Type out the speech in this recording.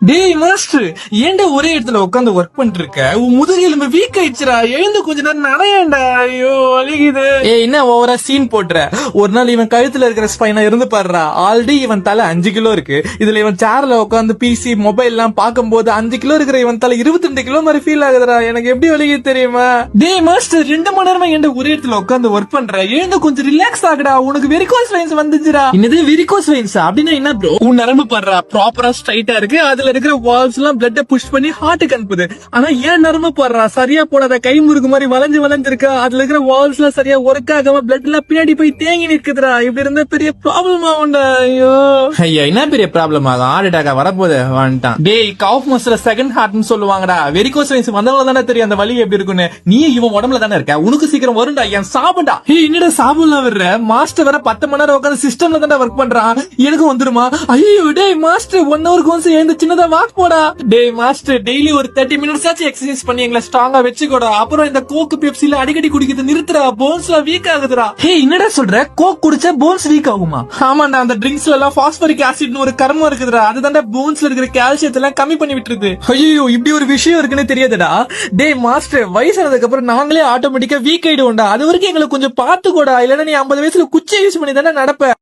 டேய் மாஸ்டர், ஏன்டா ஒரே இடத்துல உட்காந்து ஒர்க் பண்ணிட்டு இருக்க? உன் முதுகெலும்பு வீக் ஆயிடுச்சுடா. எழுந்து கொஞ்ச நேரம் நடையேண்டா. ஐயோ வலிக்குது. என்ன ஓவரா சீன் போட்டுற? ஒரு நாள் இவன் கழுத்துல இருக்கிற ஸ்பைனா இருந்து பாடுறா. ஆல்ரெடி இவன் தலை 5 கிலோ இருக்கு. இதுல இவன் சேர்ல உட்காந்து பிசி மொபைல் எல்லாம் பார்க்கும் போது 5 கிலோ இருக்கிற இவன் தலை 22 கிலோ மாதிரி ஃபீல் ஆகுதுடா. எனக்கு எப்படி வலிக்குது தெரியுமா? டேய் மாஸ்டர், 2 மணி நேரமா ஏன்டா ஒரே இடத்துல உட்காந்து ஒர்க் பண்ற? எழுந்து கொஞ்சம் ரிலாக்ஸ் ஆகுடா. உனக்கு வெரிகோஸ் வெயின்ஸ் வந்துச்சுடா. என்னது வெரிகோஸ் வெயின்ஸ்? அப்படின்னா என்ன ப்ரோ? உன் நரம்பு பாடுறா ப்ராப்பரா ஸ்ட்ரைட்டா இருக்கு. அதுல இருக்கிற வால்ஸ் எல்லாம் பிளட் புஷ் பண்ணி ஹார்ட்டுக்கு அனுப்புது. ஆனா ஏன் நரம்பு போடுறா சரியா போடாத, கை முறுக்கு மாதிரி வளைஞ்சு இருக்கா. அதுல இருக்கிற வால்ஸ் எல்லாம் சரியா ஒர்க் ஆகாம பிளட் எல்லாம் பின்னாடி போய் தேங்கி நிற்குதுடா. இப்படி இருந்தா பெரிய ப்ராப்ளம் ஆகும்டா. ஐயோ ஐயா, என்ன பெரிய ப்ராப்ளம் ஆகும்? ஹார்ட் அட்டாக் வரப்போகுது வந்துட்டான். டேய், காஃப் மசில் செகண்ட் ஹார்ட்னு சொல்லுவாங்கடா. வெரிகோஸ் வெயின்ஸ் வந்தவங்க தானே தெரியும் அந்த வலி எப்படி இருக்குன்னு. நீ இவன் உடம்புல தானே இருக்க, உனக்கு சீக்கிரம் வரும்டா. என் சாப்பிடா. என்னடா சாப்பிடலாம் வர்ற? மாஸ்டர் வேற 10 மணி நேரம் உட்காந்து சிஸ்டம்ல தானே ஒர்க் பண்றான். எனக்கு வந்துருமா? ஐயோ டேய் மாஸ்டர், 1 ஹவருக்கு ஒன்ஸ் எழுந்து சின்னதா வாக் போடா. டேய் மாஸ்டர், டெய்லி ஒரு 30 மினிட்ஸ் ஆச்சு எக்ஸசைஸ் பண்ணி எங்களை ஸ்ட்ராங்கா வச்சுக்கோடா. அப்புறம் இந்த கோக் பெப்சில அடிக்கடி குடிக்கிறது நிறுத்துறா. போன்ஸ்லாம் வீக் ஆகுதுடா. ஹே, என்னடா சொல்ற? கோக் குடிச்சா போன்ஸ் வீக் ஆகுமா? ஆமாண்டா, அந்த ட்ரிங்க்ஸ்ல எல்லாம் பாஸ்பரிக் ஆசிட்னு ஒரு கர்மம் இருக்குதுடா. அதுதான்டா போன்ஸ்ல இருக்கிற கால்சியத்தை எல்லாம் கம்மி பண்ணி விட்டுருது. ஐயோ, இப்படி ஒரு விஷயம் இருக்குன்னு தெரியாதுடா. டேய் மாஸ்டர், வயசானதுக்கு அப்புறம் நாங்களே ஆட்டோமேட்டிக்கா வீக் ஆயிடுவோம்டா. அது வரைக்கும் எங்களை கொஞ்சம் பாத்துக்கோடா. இல்லன்னா நீ 50 வயசுல குச்சி யூஸ் பண்ணி தானே நடப்ப.